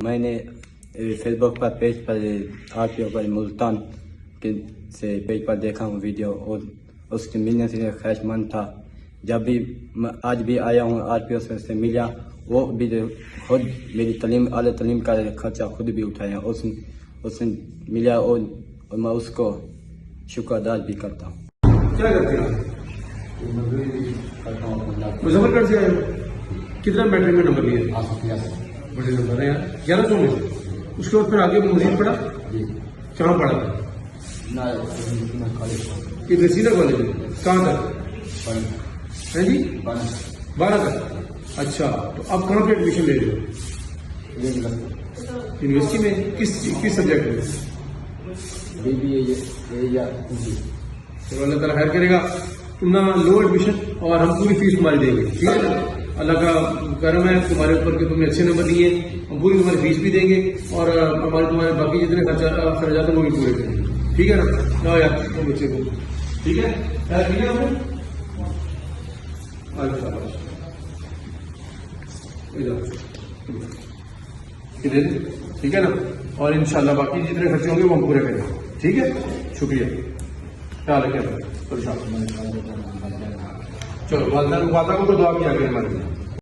میں نے فیس بک پر پیج پر R P او پر ملتان کے سے پیج پر دیکھا ہوں ویڈیو، اور اس کے ملنے سے خواہش مند تھا. جب بھی آج بھی آیا ہوں آر پی او سے ملا، وہ بھی خود میری اعلیٰ تعلیم کا خرچہ خود بھی اٹھایا. اس نے ملا اور میں اس کو شکر ادا بھی کرتا ہوں. کیا کرتے ہیں؟ مظفر گڑھ سے آئے ہو؟ کتنا میٹرک میں نمبر لیے؟ بڑے نمبر ہیں یار، 1100 میں. اس کے بعد پھر آگے مزید پڑھا؟ کہاں پڑھا تھا؟ کتنے سینئر کالج میں؟ کہاں تک؟ ہے جی 12 تک. اچھا، تو اب کہاں پہ ایڈمیشن لے رہے ہو؟ یونیورسٹی میں کس سبجیکٹ میں؟ چلو اللہ تعالیٰ خیر کرے گا. تم نہ لو ایڈمیشن اور ہم پوری فیس تمہاری دیں گے، ٹھیک ہے؟ اللہ کا کرم ہے تمہارے اوپر کہ تم نے اچھے نمبر لیے، ہم پوری تمہاری فیس بھی دیں گے اور تمہارے باقی جتنے خرچات ہیں وہ بھی پورے کریں گے، ٹھیک ہے نا؟ لاؤ یار بچے کو، ٹھیک ہے؟ ٹھیک ہے ٹھیک ہے نا؟ اور انشاءاللہ باقی جتنے خرچے ہوں گے وہ ہم پورے کریں گے، ٹھیک ہے؟ شکریہ. خیال رکھیں. چلو والدہ کو تو دعا کیا گیا ہمارے لیے.